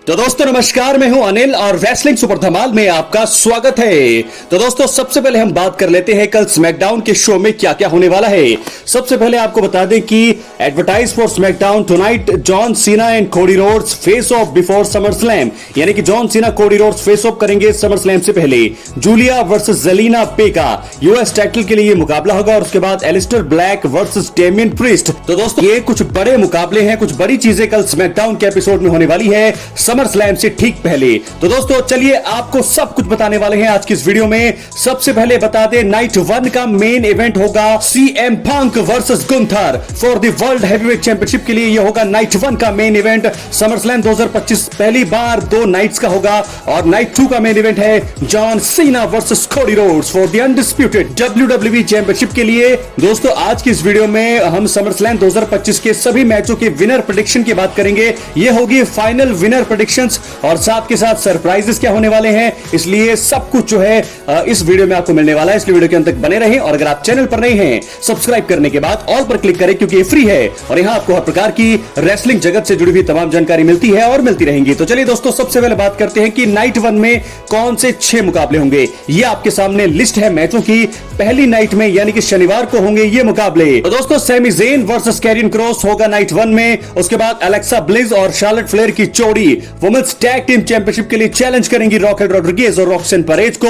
तो दोस्तों नमस्कार, मैं हूं अनिल और रेसलिंग सुपर धमाल में आपका स्वागत है। तो दोस्तों सबसे पहले हम बात कर लेते हैं कल स्मैकडाउन के शो में क्या क्या होने वाला है। सबसे पहले आपको बता दें कि advertise for SmackDown tonight John Cena and Cody Rhodes face off before SummerSlam, यानी कि John Cena Cody Rhodes face off करेंगे समर स्लैम से पहले। Julia versus Zelina Vega US title के लिए मुकाबला होगा और उसके बाद Aleister Black versus Damian Priest. तो दोस्तों ये कुछ बड़े मुकाबले हैं, कुछ बड़ी चीजें कल स्मैकडाउन के एपिसोड में होने वाली है समर स्लैम से ठीक पहले। तो दोस्तों चलिए आपको सब कुछ बताने वाले हैं आज की इस वीडियो में। सबसे पहले बता दें नाइट 1 का मेन इवेंट होगा CM Punk versus Gunther for the world heavyweight championship के लिए। यह होगा नाइट 1 का मेन इवेंट समर स्लैम 2025, पहली बार 2 नाइट्स का होगा। और नाइट 2 का मेन इवेंट है John Cena versus Cody Rhodes for the undisputed WWE championship के लिए। दोस्तों आज की इस वीडियो में हम समर स्लैम 2025 के सभी मैचों के विनर प्रेडिक्शन की बात करेंगे। यह होगी फाइनल विनर प्रेडिक्शंस और साथ के साथ सरप्राइजेस क्या होने वाले हैं, इसलिए सब कुछ जो है इस वीडियो में आपको मिलने वाला है। इसलिए वीडियो के अंत तक बने रहें और अगर आप चैनल पर नए हैं सब्सक्राइब करने के बाद ऑल पर क्लिक करें क्योंकि ये फ्री है और यहां आपको हर प्रकार की रेसलिंग जगत से जुड़ी हुई तमाम जानकारी मिलती है और मिलती रहेंगी। तो चलिए दोस्तों सबसे पहले बात करते हैं कि नाइट 1 में कौन से 6 मुकाबले होंगे। ये आपके सामने लिस्ट है मैचों की। पहली नाइट में यानी कि शनिवार को होंगे ये मुकाबले। तो दोस्तों Sami Zayn versus Karrion Kross होगा नाइट 1 में। उसके बाद एलेक्सा ब्लिस और शार्लेट फ्लेयर की जोड़ी वुमेन्स टैग टीम चैंपियनशिप के लिए चैलेंज करेंगी रॉकेल रॉड्रिगेज और रॉक्सन परेज को।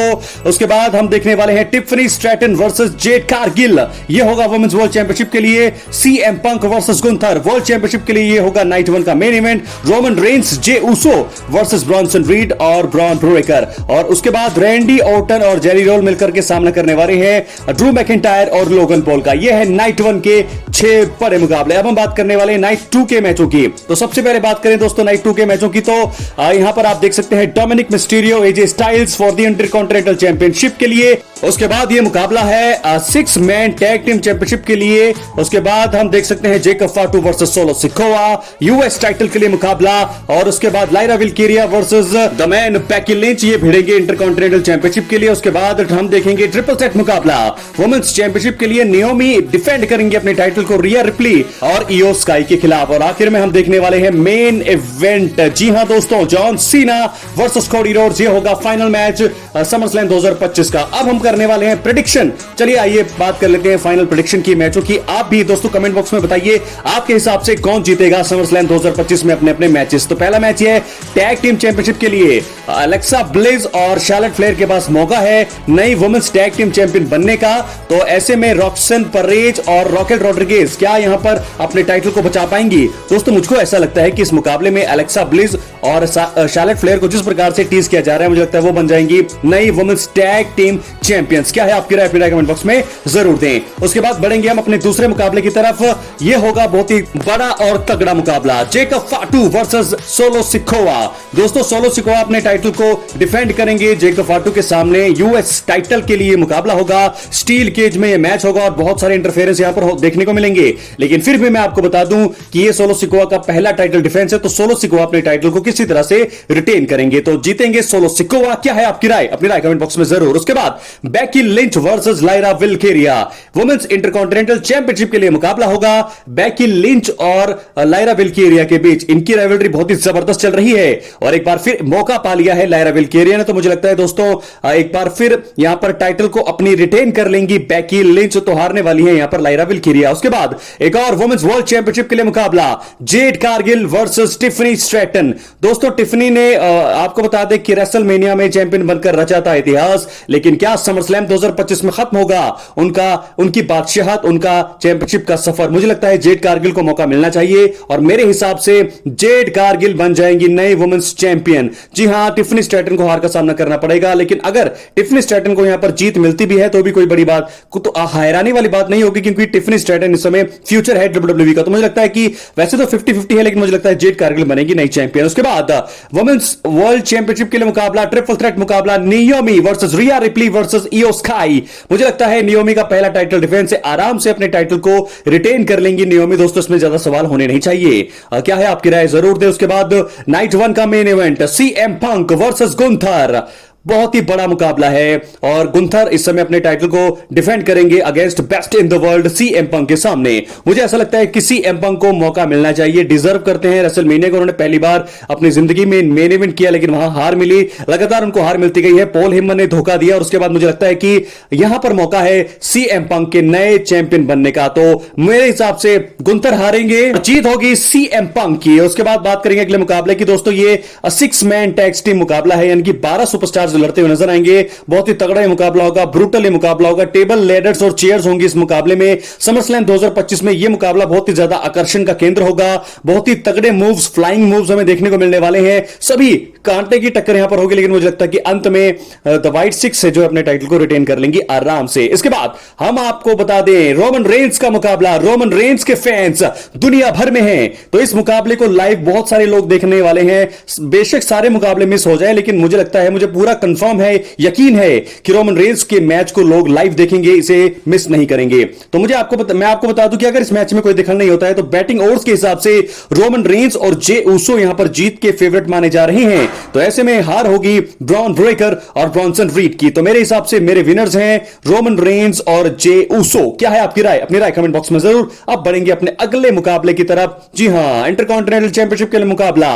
उसके बाद हम देखने वाले हैं Tiffany Stratton versus Jade Cargill, यह होगा वुमेन्स वर्ल्ड चैंपियनशिप के लिए। CM Punk versus Gunther world championship के लिए यह होगा नाइट 1 का main event. Roman Reigns Jey Uso versus Bronson read और ब्रॉन ब्रेकर। और उसके बाद रैंडी ऑर्टन और जेरी रोल मिलकर के सामना करने वाले हैं ड्रू मैकिंटायर और लोगन पॉल का। यह है नाइट 1 के 6 बड़े मुकाबले। अब हम बात करने वाले हैं नाइट 2 के मैचों की। तो सबसे पहले बात करें दोस्तों नाइट 2 के मैचों की, तो यहां पर आप देख सकते हैं Dominik Mysterio AJ Styles for the intercontinental championship के लिए। उसके बाद ये मुकाबला है 6 मैन टैग टीम चैंपियनशिप के लिए। उसके बाद हम देख सकते हैं Jacob Fatu versus Solo Sikoa US title के लिए मुकाबला। और उसके बाद Lyra Valkyria versus the man Becky Lynch, ये भिड़ेंगे इंटरकॉन्टिनेंटल चैंपियनशिप के लिए। उसके बाद हम देखेंगे ट्रिपल सेट मुकाबला वुमेन्स चैंपियनशिप के लिए। नियोमी डिफेंड करेंगे अपने टाइटल को रिया रिप्ली और इयो स्काई के खिलाफ। और आखिर में हम देखने वाले हैं मेन इवेंट। जी हां दोस्तों, John Cena versus Cody Rhodes, ये होगा फाइनल मैच समर स्लैम 2025 का। अब हम करने वाले हैं प्रेडिक्शन। चलिए आइए बात कर लेते हैं फाइनल प्रेडिक्शन की मैचों की। आप भी दोस्तों कमेंट बॉक्स में बताइए आपके हिसाब से कौन जीतेगा समर स्लैम 2025 में अपने अपने मैचेस। तो पहला मैच है टैग टीम चैंपियनशिप के लिए एलेक्सा ब्लिस और शार्लेट फ्लेयर के पास मौका है नई वुमेन्स टैग टीम चैंपियन बनने का। तो ऐसे में रॉक्सन परेज और रॉकेल रॉड्रिगेज क्या यहां पर अपने टाइटल को बचा पाएंगी। दोस्तों मुझको ऐसा लगता है कि इस मुकाबले में एलेक्सा ब्लिस और शार्लेट फ्लेयर को जिस प्रकार से टीज किया जा रहा है, मुझे लगता है वो बन जाएंगी नई वुमेन्स टैग टीम चैंपियंस। क्या है आपकी राय, अपनी राय कमेंट बॉक्स में जरूर दें। उसके बाद बढ़ेंगे हम अपने दूसरे मुकाबले की तरफ। यह होगा बहुत ही बड़ा और तगड़ा मुकाबला Jacob Fatu versus Solo Sikoa. दोस्तों सोलो सिकोआ अपने टाइटल को डिफेंड करेंगे जेकब फाटू के सामने यूएस टाइटल के लिए मुकाबला होगा। स्टील केज में यह मैच होगा और बहुत सारे इंटरफेरेंस यहां पर देखने को मिलेंगे। लेकिन फिर भी मैं आपको बता दूं कि यह सोलो सिकोआ का पहला टाइटल डिफेंस है, तो सोलो सिकोआ अपने टाइटल को किसी तरह से रिटेन करेंगे, तो जीतेंगे सोलो सिकोआ। क्या है आपकी राय, अपनी राय कमेंट बॉक्स में जरूर। उसके बाद Becky Lynch versus Lyra Valkyria women's intercontinental championship के लिए मुकाबला होगा। बेकी लिंच और लाइरा विल्केरिया के बीच इनकी राइवलरी बहुत ही जबरदस्त चल रही है और एक बार फिर मौका पा लिया है लाइरा विल्केरिया ने। तो मुझे लगता है दोस्तों एक बार फिर यहां पर टाइटल को अपनी रिटेन कर लेंगी बेकी लिंच, तो हारने वाली है यहां पर लाइरा विल्केरिया। उसके बाद एक और वुमेन्स वर्ल्ड चैंपियनशिप के लिए मुकाबला Jade Cargill versus Tiffany Stratton. दोस्तों टिफनी ने आपको बता दें कि रेसलमेनिया में चैंपियन बनकर रचा था इतिहास, लेकिन क्या समर स्लैम 2025 में खत्म होगा उनकी बादशाहत, उनका चैंपियनशिप का सफर। मुझे लगता है जेड कारगिल को मौका मिलना चाहिए और मेरे हिसाब से जेड कारगिल बन जाएंगी नई वुमेन्स चैंपियन। जी हां, टिफनी स्ट्रैटन को हार का सामना करना पड़ेगा, लेकिन अगर टिफनी स्ट्रैटन को यहां पर जीत मिलती भी है तो भी कोई बड़ी बात, तो हैरानी वाली बात नहीं होगी क्योंकि टिफनी स्ट्रैटन इस समय फ्यूचर है WWE का। तो मुझे लगता है कि वैसे तो 50-50 है, लेकिन मुझे लगता है जेड कारगिल बनेगी नई चैंपियन। उसके बाद वुमेन्स वर्ल्ड चैंपियनशिप के लिए मुकाबला ट्रिपल थ्रेट मुकाबला नियोमी वर्सेस रिया रिप्ली वर्सेस इयो स्काई। मुझे लगता है नियोमी का पहला टाइटल डिफेंस है, आराम से अपने टाइटल को रिटेन कर लेंगी नियोमी। दोस्तों इसमें ज्यादा सवाल होने नहीं चाहिए। क्या है आपकी राय, जरूर दे। उसके बाद नाइट 1 का main event CM Punk versus Gunther बहुत ही बड़ा मुकाबला है और गुंथर इस समय अपने टाइटल को डिफेंड करेंगे against best in the world CM Punk के सामने। मुझे ऐसा लगता है कि सीएम पंक को मौका मिलना चाहिए, डिजर्व करते हैं। रेसलमेनिया को उन्होंने पहली बार अपनी जिंदगी में मेन इवेंट किया लेकिन वहां हार मिली, लगातार उनको हार मिलती गई है। पॉल हेमन ने धोखा दिया और उसके बाद मुझे लगता है कि यहां पर मौका है सीएम पंक के नए चैंपियन बनने का। तो मेरे हिसाब से गुंथर हारेंगे, जीत होगी सीएम पंक की। उसके बाद बात करेंगे अगले मुकाबले की। दोस्तों ये 6 मैन टैग टीम मुकाबला है, यानी कि 12 सुपरस्टार्स लड़ते हुए नजर आएंगे। बहुत ही तगड़ा ये मुकाबला होगा, ब्रूटल ये मुकाबला होगा। टेबल, लेडर्स और चेयर्स होंगी इस मुकाबले में। समरस्लैम 2025 में यह मुकाबला बहुत ही ज्यादा आकर्षण का केंद्र होगा। बहुत ही तगड़े मूव्स, फ्लाइंग मूव्स हमें देखने को मिलने वाले हैं। सभी कांटे की टक्कर यहां पर होगी, लेकिन मुझे लगता है कि अंत में द व्हाइट सिक्स से जो अपने टाइटल को रिटेन कर लेंगी आराम से। इसके बाद हम आपको बता दें रोमन रेंस का मुकाबला। रोमन रेंस के फैंस दुनिया भर में हैं, तो इस मुकाबले को लाइव बहुत सारे लोग देखने वाले हैं। बेशक सारे मुकाबले मिस हो जाए, लेकिन मुझे लगता है, मुझे पूरा कंफर्म है, यकीन है कि रोमन रेंस के मैच को लोग लाइव देखेंगे, इसे मिस नहीं करेंगे। तो मैं आपको बता दूं कि अगर इस मैच में कोई दिखल नहीं होता है तो बैटिंग ओड्स के हिसाब से रोमन रेंस और जे ऊसो यहां पर जीत के फेवरेट माने जा रहे हैं। तो ऐसे में हार होगी ब्रॉन ब्रेकर और ब्रॉन्सन रीड की। तो मेरे हिसाब से मेरे विनर्स हैं रोमन रेंस और जे ऊसो। क्या है आपकी राय? अपनी राय कमेंट बॉक्स में जरूर। अब बढ़ेंगे अपने अगले मुकाबले की तरफ। जी हां, इंटरकॉन्टिनेंटल चैंपियनशिप के लिए मुकाबला।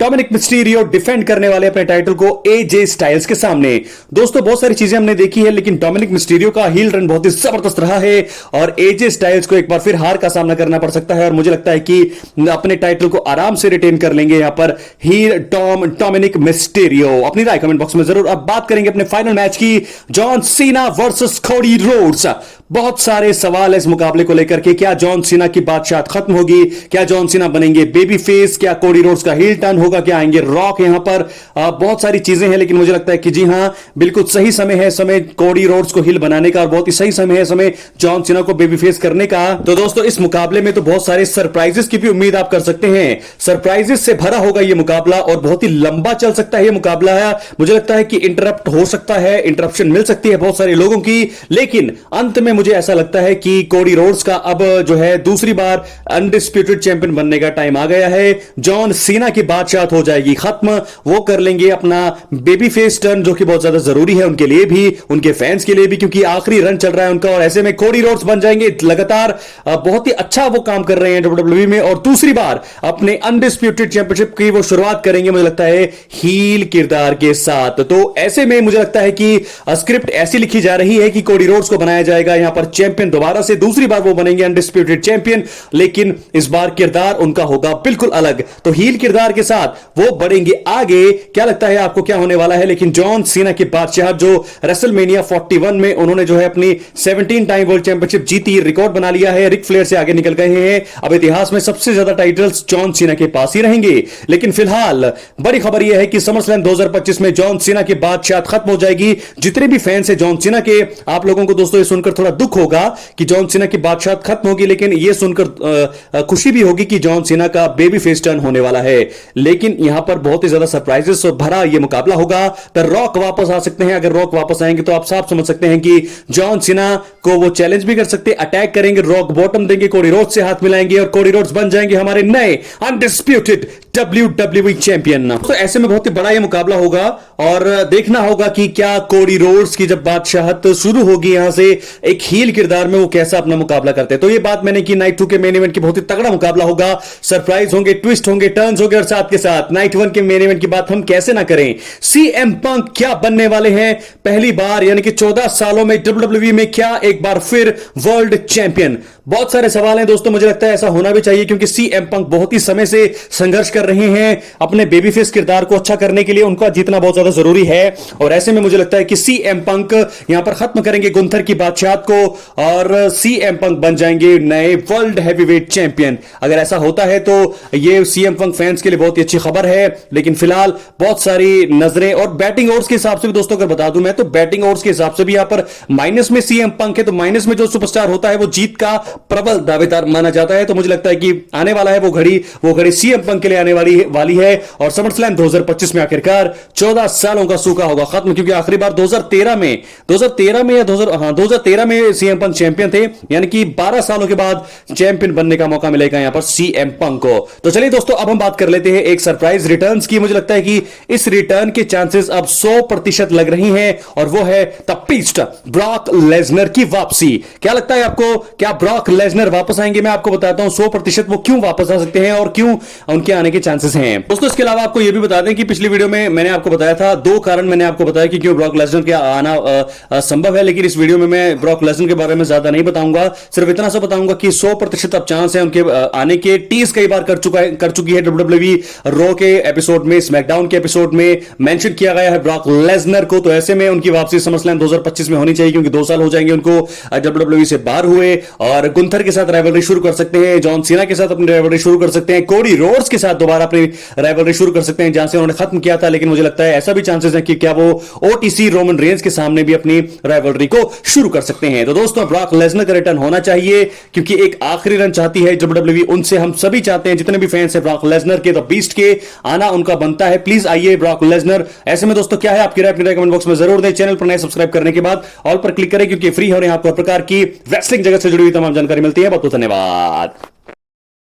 डोमिनिक मिस्टीरियो डिफेंड करने वाले अपने टाइटल को एजे स्टाइल्स के सामने। दोस्तों बहुत सारी चीजें हमने देखी है, लेकिन डोमिनिक मिस्टीरियो का हील रन बहुत ही जबरदस्त रहा है और एजे स्टाइल्स को एक बार फिर हार का सामना करना पड़ सकता है। और मुझे लगता है कि अपने टाइटल को आराम से रिटेन कर लेंगे यहां पर डोमिनिक मिस्टीरियो। अपनी राय कमेंट बॉक्स में जरूर। अब बात करेंगे अपने फाइनल मैच की, John Cena versus Cody Rhodes. बहुत सारे सवाल है इस मुकाबले को लेकर के। क्या जॉन सीना की बादशाह खत्म होगी? क्या जॉन सीना बनेंगे बेबी फेस? क्या कोडी रोड्स का हील टर्न होगा? क्या आएंगे रॉक? यहां पर बहुत सारी चीजें हैं, लेकिन मुझे लगता है कि जी हां, बिल्कुल सही समय है समय कोडी रोड्स को हील बनाने का और बहुत ही सही समय है समय जॉन सीना को बेबी फेस करने का। तो दोस्तों इस मुकाबले में तो बहुत सारे सरप्राइजेस की भी उम्मीद आप कर सकते हैं। सरप्राइजेस से भरा होगा यह मुकाबला और बहुत ही लंबा चल सकता है यह मुकाबला है। मुझे लगता है कि इंटरप्ट हो सकता है, इंटरप्शन मिल सकती है बहुत सारे लोगों की, लेकिन अंत में मुझे ऐसा लगता है कि कोडी रोड्स का अब जो है दूसरी बार अनडिस्प्यूटेड चैंपियन बनने का टाइम आ गया है। जॉन सीना की बादशाह हो जाएगी खत्म, वो कर लेंगे अपना बेबी फेस टर्न, जो कि बहुत ज्यादा जरूरी है उनके लिए भी, उनके फैंस के लिए भी, क्योंकि आखिरी रन चल रहा है उनका। और ऐसे में कोडी रोड्स बन जाएंगे लगातार, बहुत ही अच्छा वो काम कर रहे हैं डब्ल्यूडब्ल्यूई में, और दूसरी बार अपने अनडिस्प्यूटेड चैंपियनशिप की वो शुरुआत करेंगे मुझे लगता है हील किरदार के साथ। तो ऐसे में मुझे लगता है कि स्क्रिप्ट ऐसी लिखी जा रही है कि कोडी रोड्स को बनाया जाएगा यहां पर चैंपियन, दोबारा से दूसरी बार वो बनेंगे अनडिस्प्यूटेड चैंपियन, लेकिन इस बार किरदार उनका होगा बिल्कुल अलग। तो हील किरदार के साथ वो बढ़ेंगे आगे। क्या लगता है आपको क्या होने वाला है? लेकिन जॉन सीना की बादशाह जो रेसलमेनिया 41 में उन्होंने जो है अपनी 17 टाइम वर्ल्ड चैंपियनशिप जीती, रिकॉर्ड बना लिया है, रिक फ्लेयर से आगे निकल गए हैं। अब इतिहास में सबसे ज्यादा टाइटल्स जॉन सीना के पास ही रहेंगे। लेकिन फिलहाल बड़ी खबर यह है कि समरस्लैम 2025 में जॉन सीना की बादशाह खत्म हो जाएगी। जितने भी फैंस हैं जॉन सीना के, आप लोगों को दोस्तों ये सुनकर थोड़ा दुख होगा कि जॉन सीना की बादशाह खत्म होगी, लेकिन यह सुनकर खुशी भी होगी कि जॉन सीना का बेबी फेस टर्न होने वाला है। लेकिन यहां पर बहुत ही ज्यादा सरप्राइजेस और भरा यह मुकाबला होगा। द रॉक वापस आ सकते हैं। अगर रॉक वापस आएंगे तो आप साफ समझ सकते हैं कि जॉन सीना को वो चैलेंज भी कर सकते, अटैक करेंगे, रॉक बॉटम देंगे, कोडी रोड्स से हाथ मिलाएंगे और कोडी रोड्स बन जाएंगे हमारे नए अनडिस्प्यूटेड WWE चैंपियन। तो ऐसे में बहुत ही बड़ा यह मुकाबला होगा और देखना होगा कि क्या कोडी रोड्स की जब बादशाहत शुरू होगी यहां से एक हील किरदार में, वो कैसा अपना मुकाबला करते हैं। तो ये बात मैंने की नाइट 2 के मेन इवेंट की, बहुत ही तगड़ा मुकाबला होगा, सरप्राइज होंगे, ट्विस्ट होंगे, टर्न्स होंगे, और साथ के साथ नाइट 1 के मेन इवेंट की बात हम कैसे ना करें। सीएम पंक क्या बनने वाले हैं पहली बार, यानी कि 14 सालों में WWE में क्या एक बार फिर वर्ल्ड चैंपियन। बहुत सारे सवाल हैं दोस्तों, मुझे लगता है ऐसा होना भी चाहिए क्योंकि सीएम पंक बहुत ही समय से संघर्ष कर रहे हैं अपने बेबी फेस किरदार को अच्छा करने के लिए, उनका जीतना बहुत ज्यादा जरूरी है। और ऐसे में मुझे लगता है कि सीएम पंक यहां पर खत्म करेंगे गुंथर की बादशाहत को और सीएम पंक बन जाएंगे नए वर्ल्ड हैवीवेट चैंपियन। अगर ऐसा होता है तो यह सीएम पंक फैंस के लिए बहुत ही अच्छी खबर है। लेकिन फिलहाल बहुत सारी नजरें और बैटिंग ओवर्स के हिसाब से भी दोस्तों अगर बता दूं मैं, तो बैटिंग ओवर्स के हिसाब से भी यहां पर माइनस में सीएम पंक है, तो माइनस में जो सुपरस्टार होता है वो जीत का प्रबल दावेदार माना जाता है। तो मुझे लगता है कि आने वाला है वो घड़ी सीएम पंक के लिए आने वाली है और समरस्लैम 2025 में आखिरकार 14 सालों का सूखा होगा खत्म, क्योंकि आखिरी बार 2013 में सीएम पंक चैंपियन थे, यानी कि 12 सालों के बाद चैंपियन बनने का मौका मिलेगा यहां पर सीएम पंक को। तो चलिए दोस्तों, अब हम बात कर लेते हैं एक सरप्राइज रिटर्न्स की। मुझे लगता है कि इस रिटर्न के चांसेस अब 100% लग रही हैं और वो है द बीस्ट ब्रॉक लेसनर की वापसी। क्या लगता है आपको, क्या ब्रॉक लेसनर वापस आएंगे? मैं आपको बताता हूं 100% वो क्यों वापस आ सकते हैं और क्यों उनके आने के चांसेस हैं। दोस्तों इसके अलावा आपको यह भी बता दें कि पिछली वीडियो में मैंने आपको बताया था, 2 कारण मैंने आपको बताया कि क्यों ब्रॉक लेसनर के आना संभव है, लेकिन इस वीडियो में मैं ब्रॉक लेसनर के बारे में ज्यादा नहीं बताऊंगा। सिर्फ इतना सा बताऊंगा कि 100% अब चांस है उनके आने के। टीज कई बार कर चुकी है डब्ल्यूडब्ल्यूई, रॉ के एपिसोड में, स्मैकडाउन के एपिसोड में मेंशन किया गया है ब्रॉक लेसनर को। तो ऐसे में उनकी वापसी समरस्लैम 2025 में होनी चाहिए, क्योंकि 2 साल हो जाएंगे उनको डब्ल्यूडब्ल्यूई से बाहर हुए। और गुंथर के साथ राइवलरी शुरू कर सकते हैं, जॉन सीना के साथ अपनी राइवलरी शुरू कर सकते हैं, कोडी रोड्स के साथ दोबारा अपनी राइवलरी शुरू कर सकते हैं जहां से उन्होंने खत्म किया था। लेकिन मुझे लगता है ऐसा भी चांसेस है कि क्या वो ओटीसी रोमन रेंज के सामने भी अपनी राइवलरी को शुरू कर सकते हैं। तो दोस्तों ब्रॉक लेसनर का रिटर्न होना चाहिए, क्योंकि एक आखिरी रन चाहती है डब्ल्यूडब्ल्यूई, उनसे हम सभी चाहते हैं, जितने भी फैंस हैं ब्रॉक लेसनर के, द बीस्ट के, आना उनका बनता है। प्लीज आइए ब्रॉक लेसनर। ऐसे में दोस्तों क्या है आपकी राय, अपनी राय कमेंट बॉक्स में जरूर दें। चैनल पर नए सब्सक्राइब करने के बाद ऑल पर क्लिक करें, क्योंकि फ्री हो रहे हैं आपको हर प्रकार की रेसलिंग जगत से जुड़ी हुई तमाम जानकारी मिलती है। बहुत बहुत धन्यवाद।